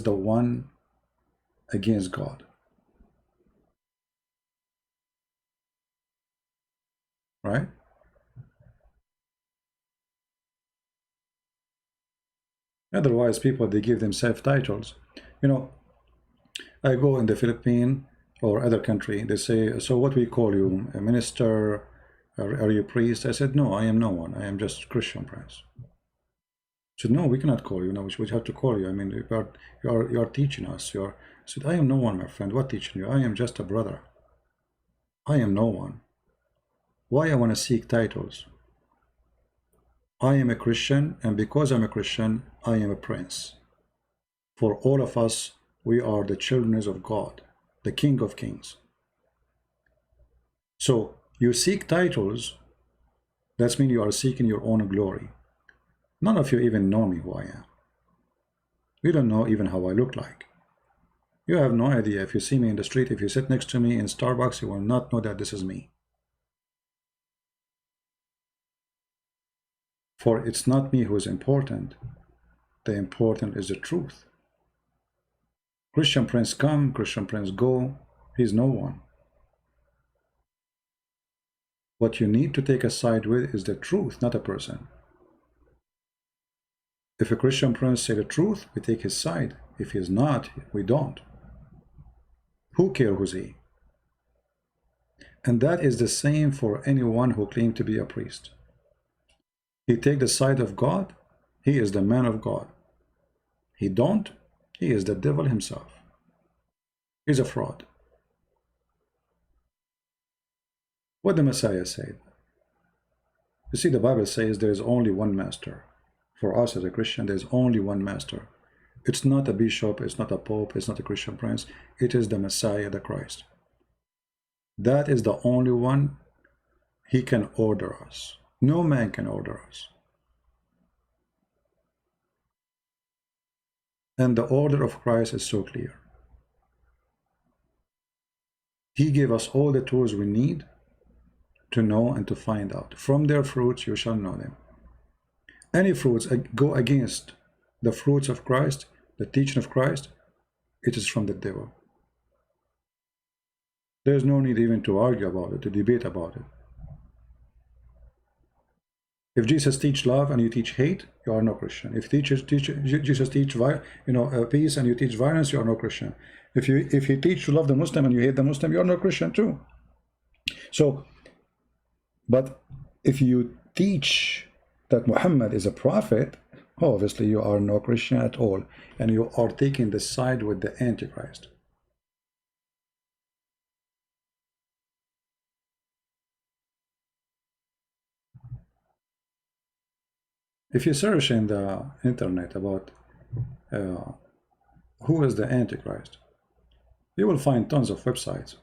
the one against God. Right? Otherwise, people, they give themselves titles. You know, I go in the Philippines or other country, they say, so what we call you, a minister, are you a priest? I said, no, I am no one. I am just Christian prince. I said, no, we cannot call you. No, we have to call you. I mean, you are teaching us. I said, I am no one, my friend. What teaching you? I am just a brother. I am no one. Why I want to seek titles? I am a Christian, and because I'm a Christian, I am a prince. For all of us, we are the children of God, the King of Kings. So you seek titles, that means you are seeking your own glory. None of you even know me who I am. You don't know even how I look like. You have no idea. If you see me in the street, if you sit next to me in Starbucks, you will not know that this is me. For it's not me who is important. The important is the truth. Christian prince come, Christian prince go. He's no one. What you need to take a side with is the truth, not a person. If a Christian prince say the truth, we take his side. If he's not, we don't. Who cares who's he? And that is the same for anyone who claims to be a priest. He take the side of God, he is the man of God. He don't, he is the devil himself. He's a fraud. What the Messiah said. You see, the Bible says there is only one master. For us as a Christian, there is only one master. It's not a bishop, it's not a pope, it's not a Christian prince. It is the Messiah, the Christ. That is the only one. He can order us. No man can order us. And the order of Christ is so clear. He gave us all the tools we need to know and to find out. From their fruits you shall know them. Any fruits go against the fruits of Christ, the teaching of Christ, it is from the devil. There's no need even to argue about it, to debate about it. If Jesus teach love and you teach hate, you are no Christian. If Jesus teach peace and you teach violence, you are no Christian. If he teach to love the Muslim and you hate the Muslim, you are no Christian too. So, but if you teach that Muhammad is a prophet, obviously you are no Christian at all, and you are taking the side with the Antichrist. If you search in the internet about who is the Antichrist, you will find tons of websites.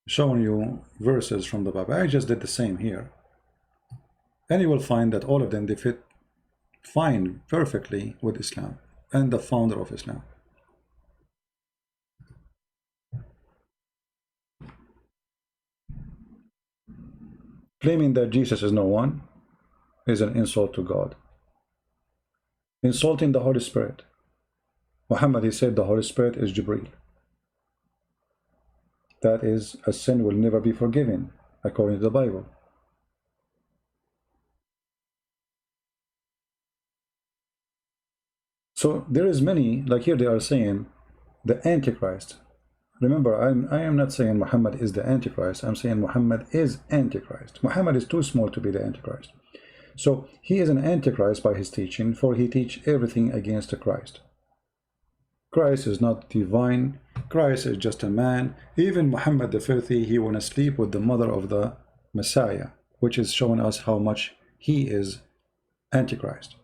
Showing you verses from the Bible. I just did the same here. And you will find that all of them, they fit fine, perfectly with Islam and the founder of Islam. Claiming that Jesus is no one is an insult to God. Insulting the Holy Spirit. Muhammad, he said the Holy Spirit is Jibreel. That is, a sin will never be forgiven, according to the Bible. So there is many, like here they are saying, the Antichrist. Remember, I am not saying Muhammad is the Antichrist. I'm saying Muhammad is Antichrist. Muhammad is too small to be the Antichrist. So he is an Antichrist by his teaching, for he teach everything against the Christ. Christ is not divine. Christ is just a man. Even Muhammad the filthy, he want to sleep with the mother of the Messiah, which is showing us how much he is Antichrist.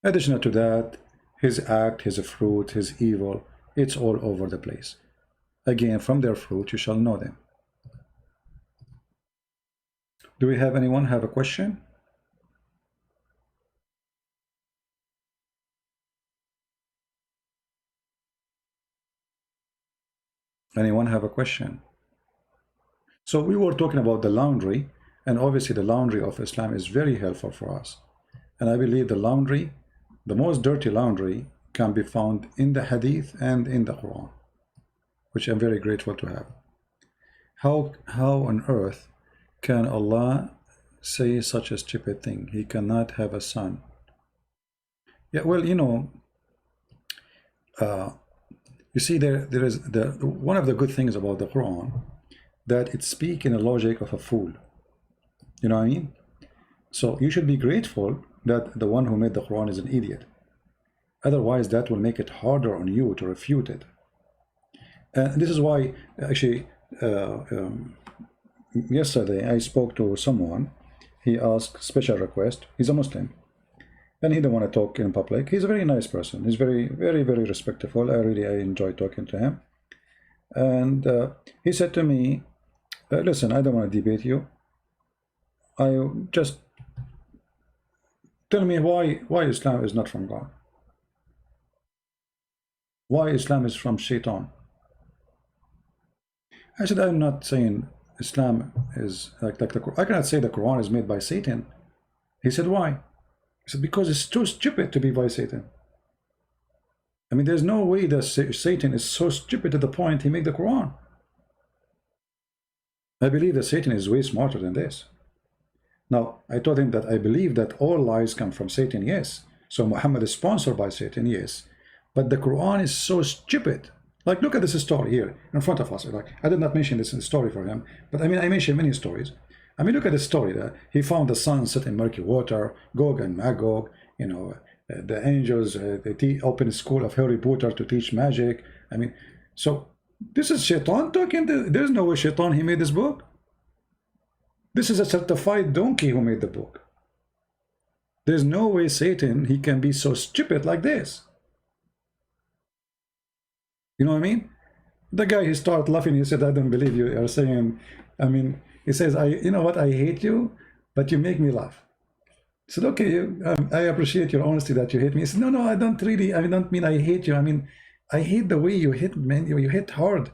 Additional to that, his act, his fruit, his evil, it's all over the place. Again, from their fruit you shall know them. Do we have anyone have a question? Anyone have a question? So we were talking about the laundry. And obviously the laundry of Islam is very helpful for us. And I believe the laundry, the most dirty laundry, can be found in the Hadith and in the Quran, which I'm very grateful to have. How on earth can Allah say such a stupid thing? He cannot have a son. Yeah, well, you know, you see, there is one of the good things about the Quran, that it speaks in the logic of a fool. You know what I mean? So you should be grateful that the one who made the Quran is an idiot. Otherwise, that will make it harder on you to refute it. And this is why, actually, yesterday I spoke to someone. He asked special request. He's a Muslim, and he didn't want to talk in public. He's a very nice person. He's very, very, very respectful. I enjoy talking to him. And he said to me, listen, I don't want to debate you. I just tell me why Islam is not from God. Why Islam is from Shaitan. I said, I'm not saying Islam is like the Quran. I cannot say the Quran is made by Satan. He said, why? He said, because it's too stupid to be by Satan. I mean, there's no way that Satan is so stupid to the point he made the Quran. I believe that Satan is way smarter than this. Now, I told him that I believe that all lies come from Satan, yes. So Muhammad is sponsored by Satan, yes. But the Quran is so stupid. Like, look at this story here in front of us. Like, I did not mention this in the story for him, but I mean, I mentioned many stories. I mean, look at the story that he found the sun set in murky water, Gog and Magog, you know, the angels, they opened a school of Harry Potter to teach magic. I mean, so this is Shaitan talking. There's no way Shaitan, he made this book. This is a certified donkey who made the book. There's no way Satan, he can be so stupid like this. You know what I mean? The guy, he started laughing. He said, I don't believe you are saying, I mean, he says, you know what, I hate you, but you make me laugh. I said, okay, I appreciate your honesty that you hate me. He said, no, I don't really, I don't mean I hate you. I mean, I hate the way you hit, man. You hit hard.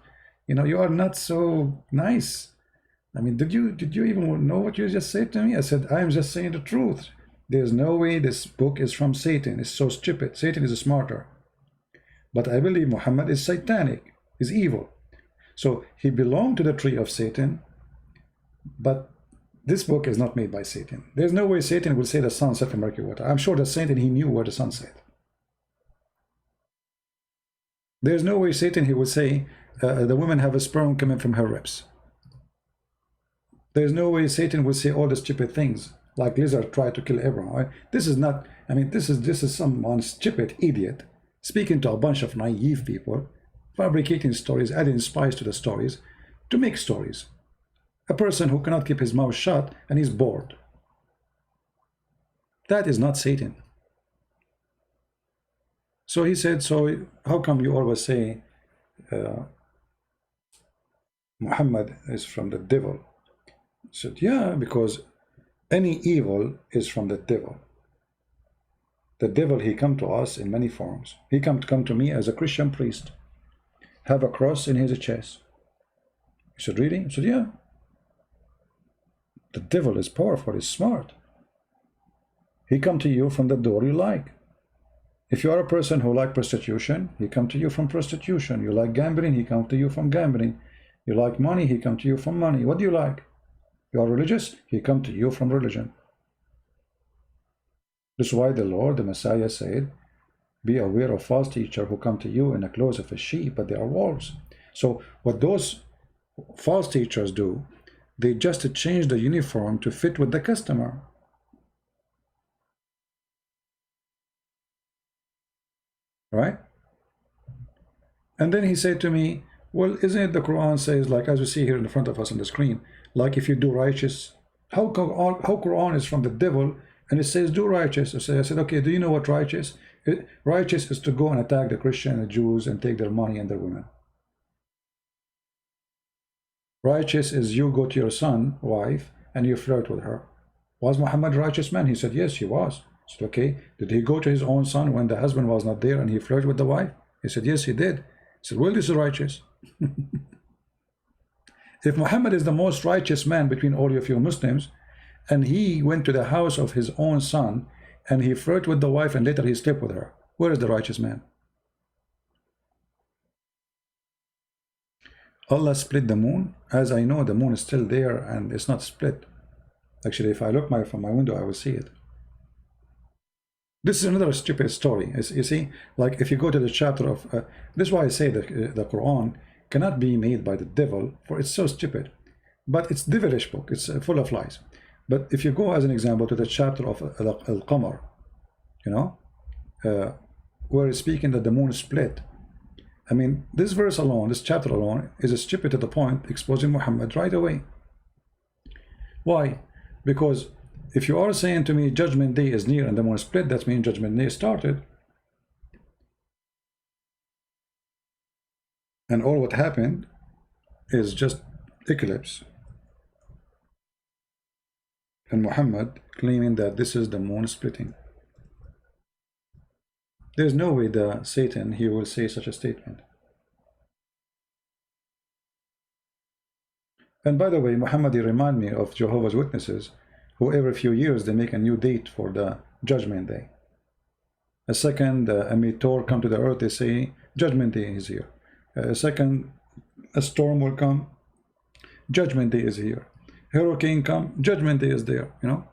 You know, you are not so nice. I mean, did you even know what you just said to me? I said, I am just saying the truth. There's no way this book is from Satan. It's so stupid. Satan is smarter. But I believe Muhammad is satanic, is evil. So he belonged to the tree of Satan, but this book is not made by Satan. There's no way Satan will say the sun set in murky water. I'm sure that Satan, he knew where the sun set. There's no way Satan, he would say, the women have a sperm coming from her ribs. There's no way Satan would say all the stupid things, like lizard tried to kill Abraham. Right? This is not, I mean, this is someone stupid idiot speaking to a bunch of naive people, fabricating stories, adding spice to the stories, to make stories. A person who cannot keep his mouth shut and is bored. That is not Satan. So he said, so how come you always say Muhammad is from the devil? I said, yeah, because any evil is from the devil. The devil, he come to us in many forms. He come to me as a Christian priest, have a cross in his chest. I said, really? I said, yeah. The devil is powerful, he's smart. He come to you from the door you like. If you are a person who like prostitution, he come to you from prostitution. You like gambling, he come to you from gambling. You like money, he come to you from money. What do you like? You are religious, he come to you from religion. This is why the Lord, the Messiah said, be aware of false teachers who come to you in the clothes of a sheep, but they are wolves. So what those false teachers do, they just change the uniform to fit with the customer. Right? And then he said to me, well, isn't it the Quran says, like as you see here in front of us on the screen, like if you do righteous, how Quran is from the devil, and it says do righteous. I said, okay, do you know what righteous? Righteous is to go and attack the Christian and the Jews and take their money and their women. Righteous is you go to your son, wife, and you flirt with her. Was Muhammad a righteous man? He said, yes, he was. I said, okay, did he go to his own son when the husband was not there and he flirted with the wife? He said, yes, he did. He said, well, this is righteous. If Muhammad is the most righteous man between all of you Muslims, and he went to the house of his own son, and he flirted with the wife, and later he slept with her. Where is the righteous man? Allah split the moon. As I know, the moon is still there and it's not split. Actually, if I look from my window, I will see it. This is another stupid story. You see, like if you go to the chapter of this is why I say that the Quran cannot be made by the devil, for it's so stupid. But it's devilish book. It's full of lies. But if you go as an example to the chapter of Al-Qamar, you know, where it's speaking that the moon split. I mean, this verse alone, this chapter alone, is stupid to the point, exposing Muhammad right away. Why? Because if you are saying to me Judgment Day is near and the moon split, that means Judgment Day started. And all what happened is just eclipse. And Muhammad claiming that this is the moon splitting. There's no way that Satan, he will say such a statement. And by the way, Muhammad, he remind me of Jehovah's Witnesses, who every few years they make a new date for the Judgment Day. A second, a meteor come to the earth, they say Judgment Day is here. A second, a storm will come, Judgment Day is here. Hurricane come, Judgment Day is there, you know.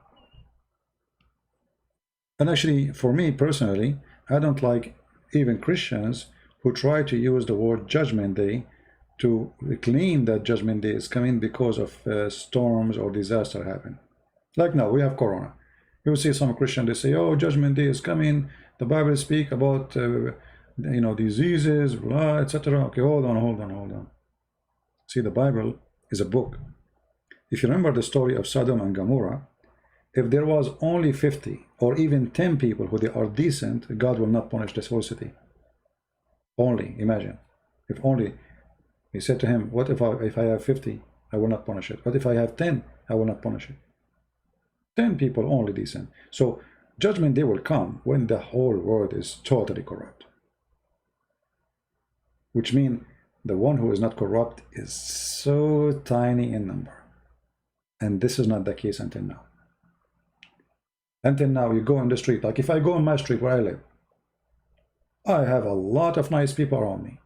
And actually, for me personally, I don't like even Christians who try to use the word Judgment Day to claim that Judgment Day is coming because of storms or disaster happen. Like now, we have Corona. You will see some Christian, they say, oh, Judgment Day is coming. The Bible speak about, you know, diseases, blah, etc. Okay, hold on. See, the Bible is a book. If you remember the story of Sodom and Gomorrah, if there was only 50 or even 10 people who they are decent, God will not punish this whole city. Only, imagine. If only, he said to him, what if I have 50, I will not punish it. What if I have 10, I will not punish it. 10 people only decent. So Judgment Day will come when the whole world is totally corrupt. Which means the one who is not corrupt is so tiny in number. And this is not the case until now. Until now, you go in the street, like if I go on my street where I live, I have a lot of nice people around me.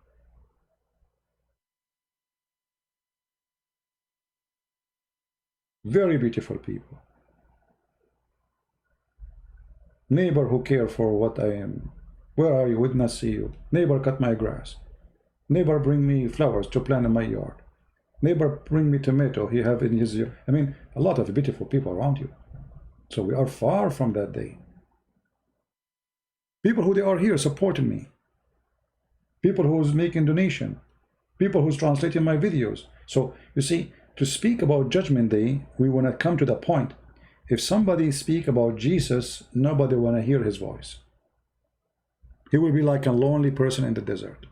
Very beautiful people. Neighbor who care for what I am. Where are you? Would not see you. Neighbor cut my grass. Neighbor bring me flowers to plant in my yard. Neighbor bring me tomato he have in his yard. I mean, a lot of beautiful people around you. So we are far from that day. People who they are here supporting me. People who's making donation. People who's translating my videos. So you see, to speak about Judgment Day, we want to come to the point. If somebody speak about Jesus, nobody want to hear his voice. He will be like a lonely person in the desert.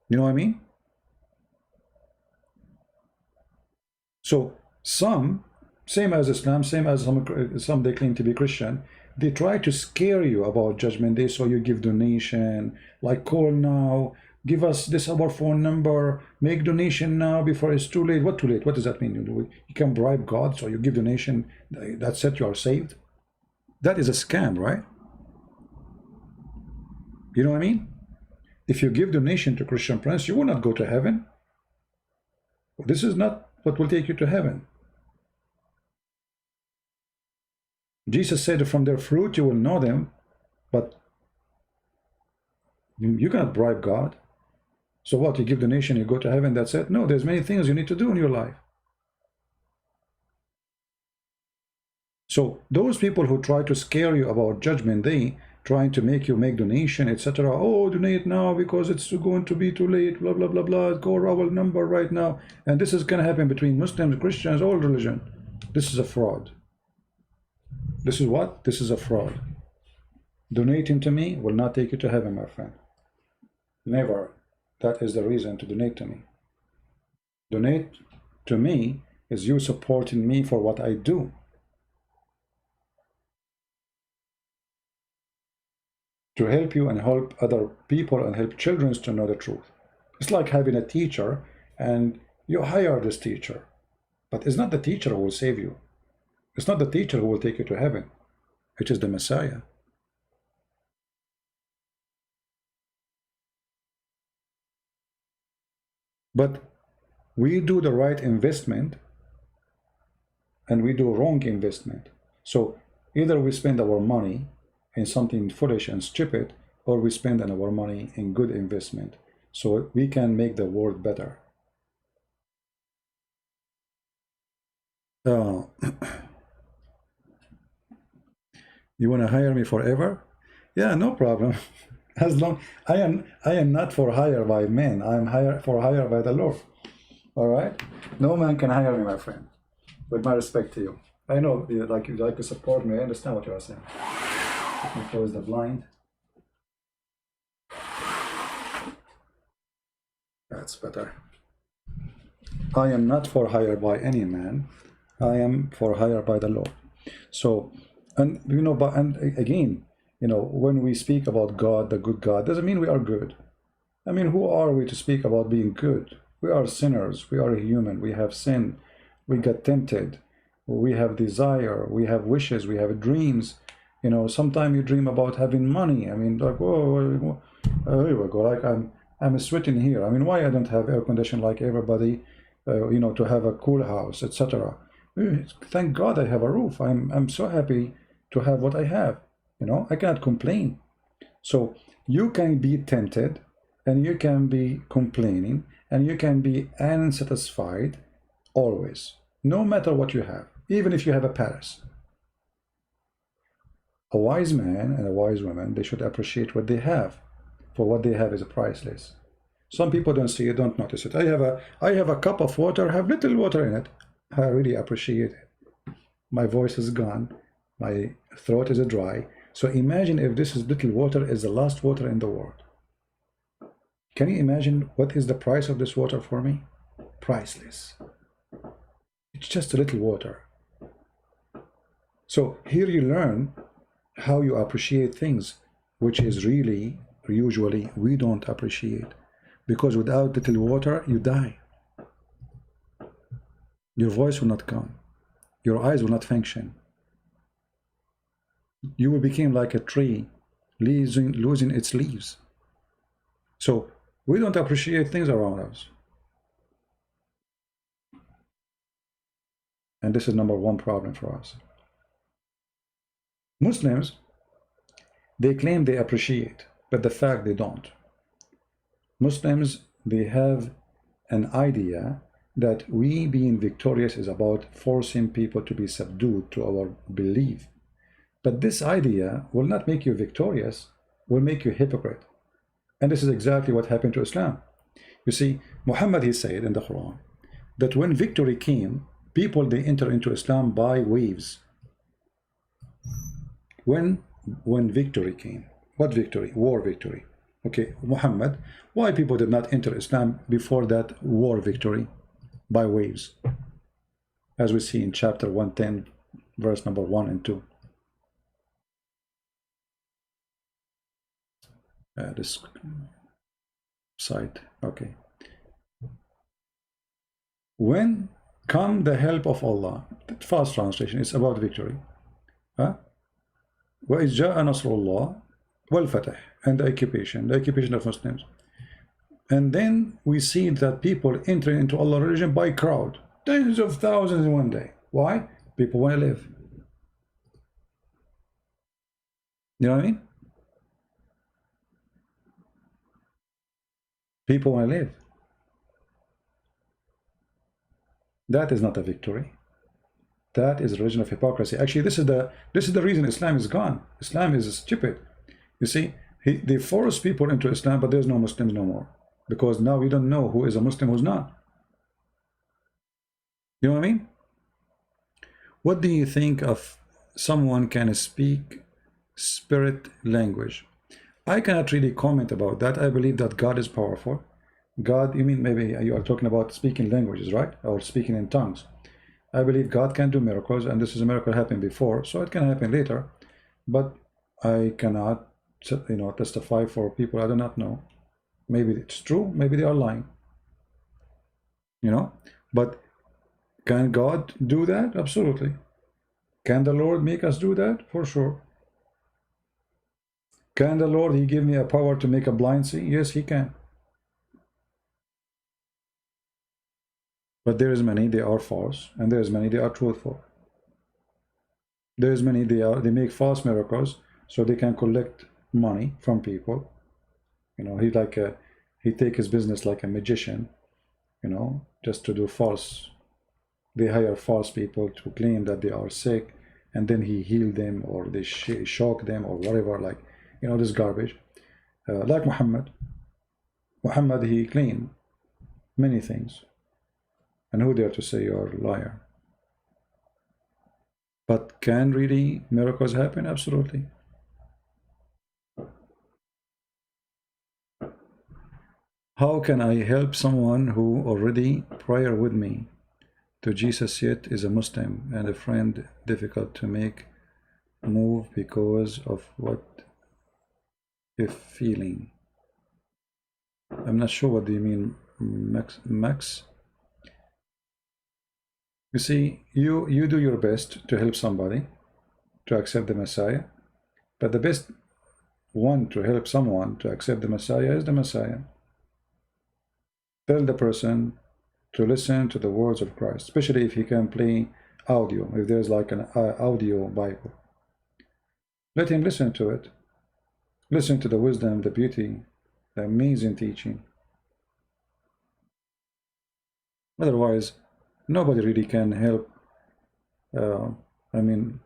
You know what I mean? So some, same as Islam, same as some they claim to be Christian, they try to scare you about Judgment Day, so you give donation, like call now, give us this our phone number, make donation now before it's too late. What too late? What does that mean? You can bribe God, so you give donation, that's it, you are saved. That is a scam, right? You know what I mean? If you give donation to Christian prince, you will not go to heaven. This is not what will take you to heaven. Jesus said, from their fruit you will know them, but you cannot bribe God. So what, you give donation, you go to heaven, that's it? No, there's many things you need to do in your life. So those people who try to scare you about Judgment Day, trying to make you make donation, etc. Oh, donate now because it's going to be too late, blah, blah, blah, blah. Call our number right now. And this is going to happen between Muslims, Christians, all religion. This is a fraud. This is what? This is a fraud. Donating to me will not take you to heaven, my friend. Never. That is the reason to donate to me. Donate to me is you supporting me for what I do. To help you and help other people and help children to know the truth. It's like having a teacher and you hire this teacher. But it's not the teacher who will save you. It's not the teacher who will take you to heaven. It is the Messiah. But we do the right investment and we do wrong investment. So either we spend our money in something foolish and stupid, or we spend our money in good investment so we can make the world better. Uh, you want to hire me forever? Yeah, no problem. As long I am not for hire by men. I am for hire by the Lord. All right. No man can hire me, my friend. With my respect to you, I know you like to support me. I understand what you are saying. Let me close the blind. That's better. I am not for hire by any man. I am for hire by the Lord. So, and you know, but and again, you know, when we speak about God, the good God, doesn't mean we are good. I mean, who are we to speak about being good? We are sinners. We are human. We have sin. We get tempted. We have desire. We have wishes. We have dreams. You know, sometimes you dream about having money. I mean, like, oh, here we go. Like I'm sweating here. I mean, why I don't have air conditioning like everybody? You know, to have a cool house, etc. Thank God I have a roof. I'm so happy to have what I have. You know, I cannot complain. So you can be tempted, and you can be complaining, and you can be unsatisfied always, no matter what you have, even if you have a palace. A wise man and a wise woman, they should appreciate what they have, for what they have is priceless. Some people don't see it, don't notice it. I have a cup of water, have little water in it. I really appreciate it. My voice is gone. My throat is dry. So imagine if this is little water is the last water in the world. Can you imagine what is the price of this water for me? Priceless. It's just a little water. So here you learn how you appreciate things, which is really, usually, we don't appreciate. Because without little water, you die. Your voice will not come. Your eyes will not function. You will become like a tree, losing its leaves. So we don't appreciate things around us. And this is number one problem for us. Muslims, they claim they appreciate, but the fact they don't. Muslims, they have an idea that we being victorious is about forcing people to be subdued to our belief. But this idea will not make you victorious, will make you hypocrite. And this is exactly what happened to Islam. You see, Muhammad, he said in the Quran, that when victory came, people, they enter into Islam by waves. When victory came, what victory? War victory. Okay, Muhammad, why people did not enter Islam before that war victory? By waves. As we see in chapter 110, verse number 1 and 2. This site, okay. When come the help of Allah, the fast translation is about victory. وَإِذْ جَاءَ نَصْرُ اللَّهِ وَالْفَتَحِ, and the occupation of Muslims. And then we see that people enter into Allah's religion by crowd, tens of thousands in one day. Why? People want to live. You know what I mean? People want to live. That is not a victory. That is a religion of hypocrisy. Actually, this is the reason Islam is gone. Islam is stupid. You see, they force people into Islam, but there's no Muslims no more. Because now we don't know who is a Muslim, who's not. You know what I mean? What do you think of someone can speak spirit language? I cannot really comment about that. I believe that God is powerful. God, you mean maybe you are talking about speaking languages, right? Or speaking in tongues. I believe God can do miracles, and this is a miracle happened before, so it can happen later. But I cannot, you know, testify for people I do not know. Maybe it's true, maybe they are lying. You know, but Can God do that? Absolutely. Can the Lord make us do that? For sure. Can the Lord, he give me a power to make a blind see? Yes, he can. But there is many, they are false, and there is many, they are truthful. There is many, they make false miracles so they can collect money from people. You know, he take his business like a magician, you know, just to do false. They hire false people to claim that they are sick, and then he heal them, or they shock them, or whatever, like, you know, this garbage. Like Muhammad, he claimed many things. And who dare to say you're a liar? But can really miracles happen? Absolutely. How can I help someone who already prior with me to Jesus yet is a Muslim and a friend difficult to make move because of what if feeling? I'm not sure what do you mean, Max? You see, you do your best to help somebody to accept the Messiah, but the best one to help someone to accept the Messiah is the Messiah. Tell the person to listen to the words of Christ, especially if he can play audio, if there's like an audio Bible. Let him listen to it. Listen to the wisdom, the beauty, the amazing teaching. Otherwise, nobody really can help. I mean,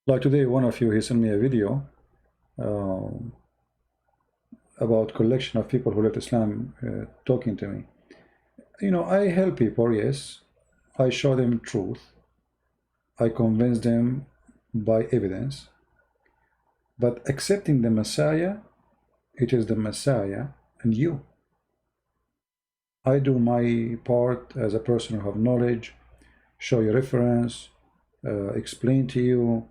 like today, one of you, he sent me a video about collection of people who left Islam talking to me. You know, I help people, yes. I show them truth. I convince them by evidence. But accepting the Messiah, it is the Messiah and you. I do my part as a person who have knowledge, show you reference, explain to you,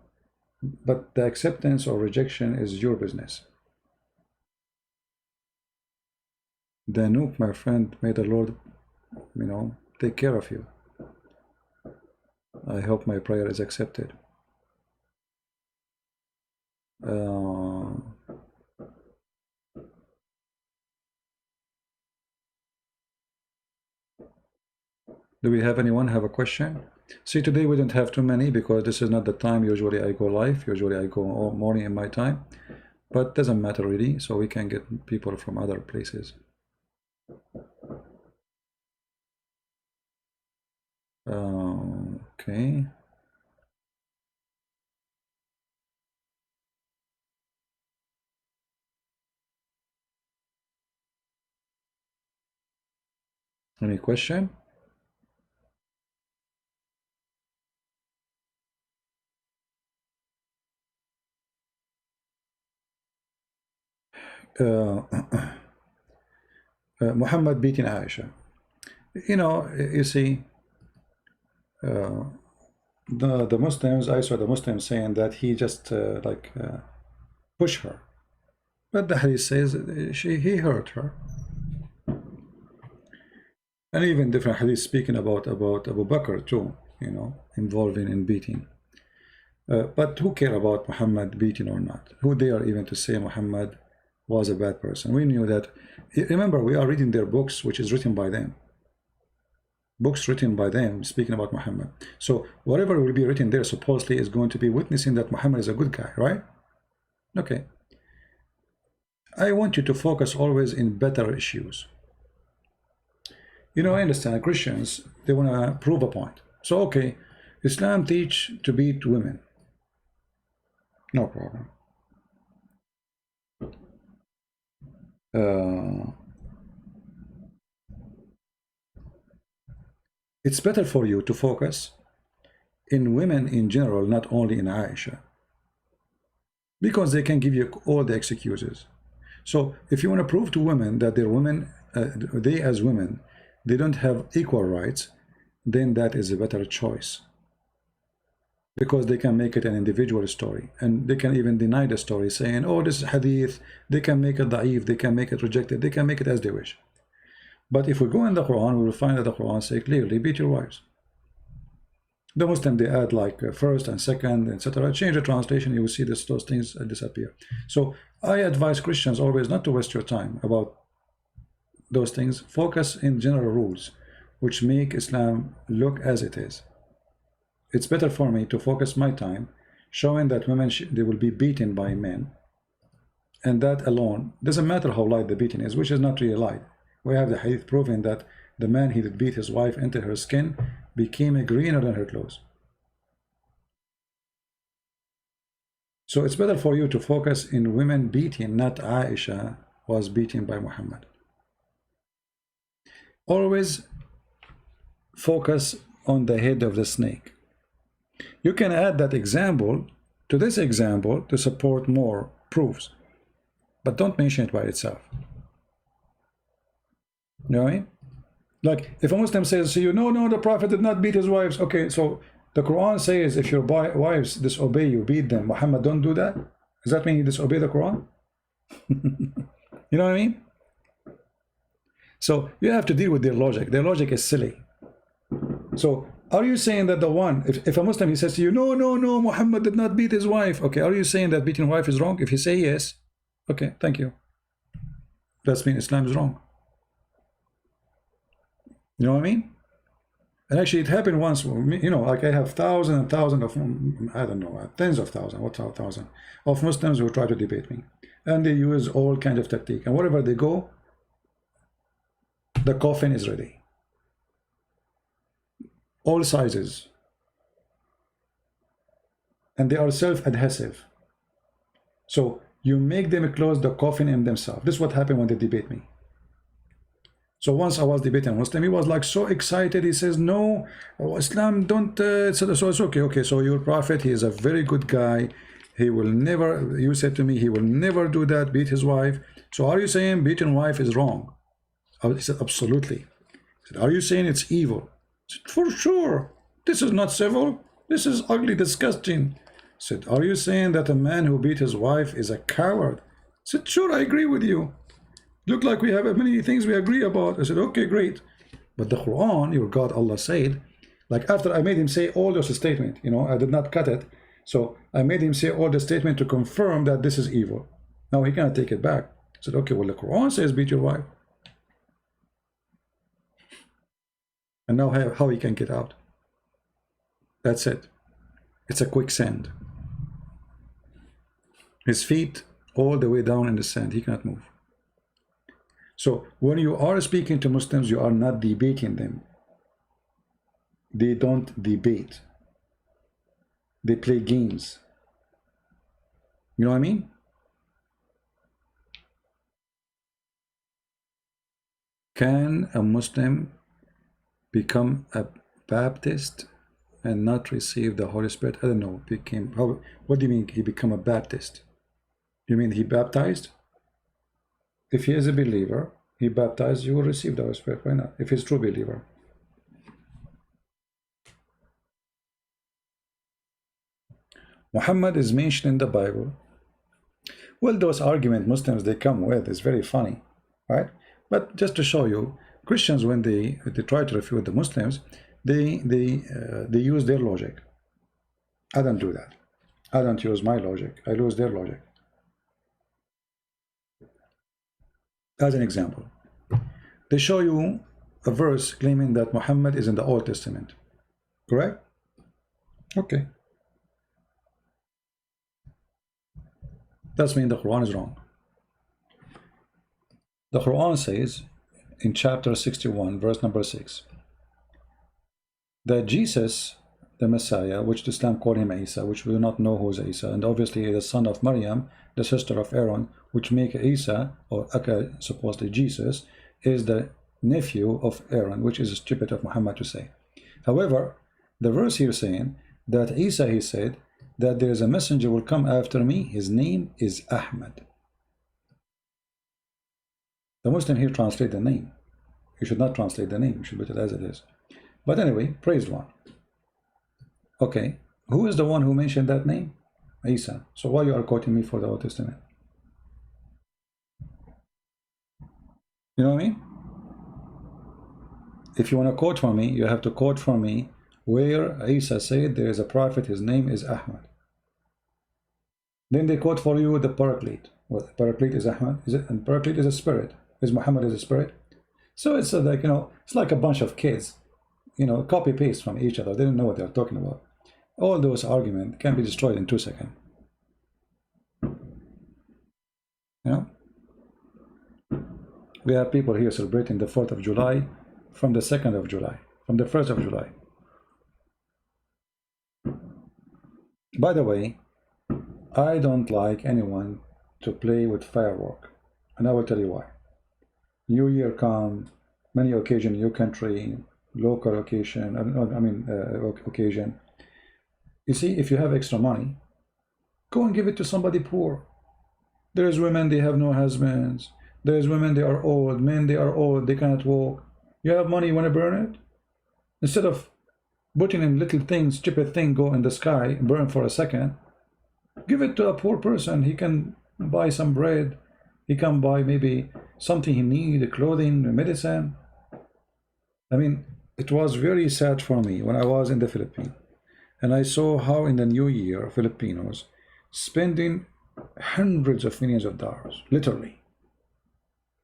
but the acceptance or rejection is your business. Danuk, my friend, may the Lord, you know, take care of you. I hope my prayer is accepted. Do we have anyone have a question? See, today we don't have too many because this is not the time usually I go live. Usually I go all morning in my time, but doesn't matter really, so we can get people from other places. Okay. Any question? Muhammad beating Aisha. You know, you see, the Muslims, I saw the Muslims saying that he just pushed her. But the hadith says he hurt her. And even different hadith speaking about Abu Bakr too, you know, involving in beating. But who care about Muhammad beating or not? Who dare even to say Muhammad was a bad person? We knew that. Remember, we are reading their books, which is written by them. Books written by them speaking about Muhammad. So whatever will be written there supposedly is going to be witnessing that Muhammad is a good guy, right? Okay. I want you to focus always in better issues. You know, I understand Christians, they want to prove a point. So, okay, Islam teach to beat women. No problem. It's better for you to focus in women in general, not only in Aisha, because they can give you all the excuses. So if you want to prove to women that they're women, they as women, they don't have equal rights, then that is a better choice, because they can make it an individual story, and they can even deny the story, saying, oh, this is hadith, they can make it da'if, they can make it rejected, they can make it as they wish. But if we go in the Quran, we will find that the Quran says clearly, beat your wives. The Muslim, they add like first and second, etc. Change the translation, you will see this, those things disappear. So I advise Christians always not to waste your time about those things. Focus in general rules which make Islam look as it is. It's better for me to focus my time showing that women they will be beaten by men, and that alone doesn't matter how light the beating is, which is not really light. We have the hadith proving that the man he did beat his wife into her skin became greener than her clothes. So it's better for you to focus in women beating, not Aisha was beaten by Muhammad. Always focus on the head of the snake. You can add that example to this example to support more proofs, but don't mention it by itself. You know what I mean? Like if a Muslim says to you, no, the Prophet did not beat his wives. Okay, so the Quran says if your wives disobey you, beat them. Muhammad don't do that. Does that mean he disobey the Quran? You know what I mean? So you have to deal with their logic. Their logic is silly. So are you saying that the one, if a Muslim, he says to you, no, Muhammad did not beat his wife. Okay, are you saying that beating wife is wrong? If you say yes, okay, thank you. That means Islam is wrong. You know what I mean? And actually, it happened once. You know, like I have thousands and thousands of, I don't know, tens of thousands, what thousand of Muslims who try to debate me, and they use all kinds of technique. And wherever they go, the coffin is ready, all sizes, and they are self-adhesive. So you make them close the coffin in themselves. This is what happened when they debate me. So once I was debating a Muslim, he was like so excited. He says, no, Islam don't, so it's okay. So your Prophet, he is a very good guy. He will never, you said to me, he will never do that, beat his wife. So are you saying beating wife is wrong? He said, absolutely. He said, are you saying it's evil? I said, for sure. This is not civil. This is ugly, disgusting. I said, are you saying that a man who beat his wife is a coward? I said, sure, I agree with you. Look like we have many things we agree about. I said, okay, great. But the Quran, your God, Allah said, like after I made him say all those statements, you know, I did not cut it. So I made him say all the statement to confirm that this is evil. Now he cannot take it back. I said, okay, well, the Quran says beat your wife. And now how he can get out. That's it. It's a quicksand. His feet all the way down in the sand. He cannot move. So when you are speaking to Muslims, you are not debating them. They don't debate. They play games. You know what I mean? Can a Muslim become a Baptist and not receive the Holy Spirit? I don't know. What do you mean he become a Baptist? You mean he baptized? If he is a believer, he baptized, you will receive the Holy Spirit. Why not? If he's a true believer. Muhammad is mentioned in the Bible. Well, those arguments Muslims they come with is very funny, right? But just to show you, Christians when they try to refute the Muslims, they use their logic. I don't do that. I don't use my logic. I use their logic. As an example, they show you a verse claiming that Muhammad is in the Old Testament. Correct? Okay. That means the Quran is wrong. The Quran says in chapter 61, verse number 6, that Jesus, the Messiah, which Islam call him Isa, which we do not know who is Isa, and obviously the son of Maryam, the sister of Aaron, which make Isa, or supposedly Jesus, is the nephew of Aaron, which is stupid of Muhammad to say. However, the verse here saying that Isa, he said, that there is a messenger will come after me, his name is Ahmad. The Muslim here translate the name. You should not translate the name, you should put it as it is. But anyway, praised one. Okay, who is the one who mentioned that name? Isa. So why you are quoting me for the Old Testament? You know what I mean? if you want to quote from me, you have to quote from me where Isa said there is a prophet, his name is Ahmad. Then they quote for you the Paraclete. Well, Paraclete is Ahmad, is it? And Paraclete is a spirit. Is Muhammad is a spirit? So it's like, you know, it's like a bunch of kids, you know, copy paste from each other. They don't know what they're talking about. All those arguments can be destroyed in 2 seconds. You know, we have people here celebrating the 4th of July from the 2nd of July, from the 1st of July. By the way, I don't like anyone to play with firework, and I will tell you why. New Year come, many occasion, new country, local occasion, occasion. You see, if you have extra money, go and give it to somebody poor. There's women, they have no husbands. There's women, they are old. Men, they are old, they cannot walk. You have money, you want to burn it? Instead of putting in little things, stupid thing, go in the sky, burn for a second, give it to a poor person. He can buy some bread. He can buy maybe something he needs, clothing, medicine. I mean, it was very sad for me when I was in the Philippines. And I saw how in the new year, Filipinos spending hundreds of millions of dollars, literally.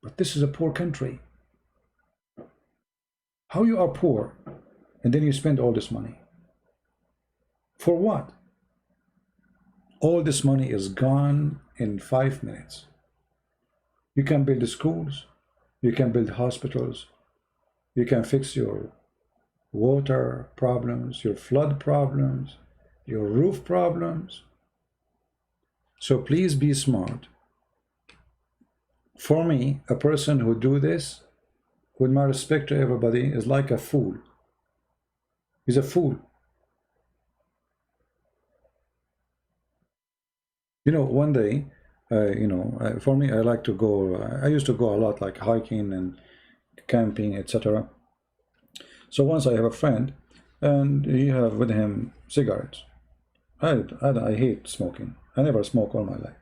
But this is a poor country. How you are poor and then you spend all this money? For what? All this money is gone in 5 minutes. You can build the schools, you can build hospitals, you can fix your water problems, your flood problems, your roof problems. So please be smart. For me, a person who do this, with my respect to everybody, is like a fool. He's a fool. You know, one day, for me, I like to go, I used to go a lot, like hiking and camping, etc. So once I have a friend, and he have with him cigarettes. I hate smoking. I never smoke all my life.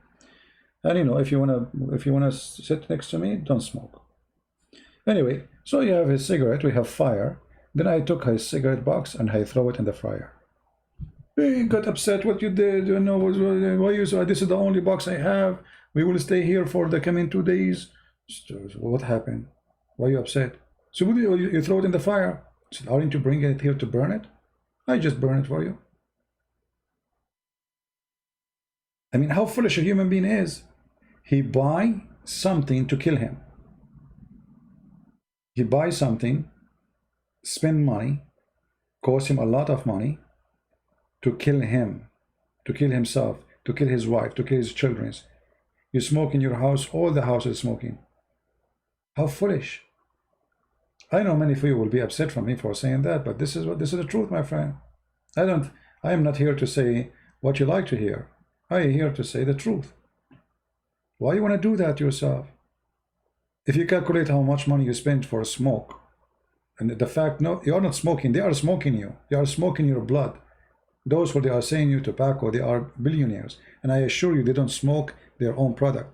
And you know, if you wanna sit next to me, don't smoke. Anyway, so you have his cigarette, we have fire. Then I took his cigarette box and I throw it in the fryer. He got upset. What you did? You know, why you? So this is the only box I have. We will stay here for the coming 2 days. So what happened? Why are you upset? So what do you throw it in the fire? I said, aren't you bringing it here to burn it? I just burn it for you. I mean, how foolish a human being is. He buy something to kill him. He buys something, spend money, cost him a lot of money to kill him, to kill himself, to kill his wife, to kill his children. You smoke in your house, all the house is smoking. How foolish. I know many of you will be upset from me for saying that, but this is the truth, my friend. I am not here to say what you like to hear. I am here to say the truth. Why you want to do that to yourself? If you calculate how much money you spend for a smoke, and the fact, no, you are not smoking, they are smoking you. They are smoking your blood. Those who they are saying you tobacco, they are billionaires. And I assure you, they don't smoke their own product.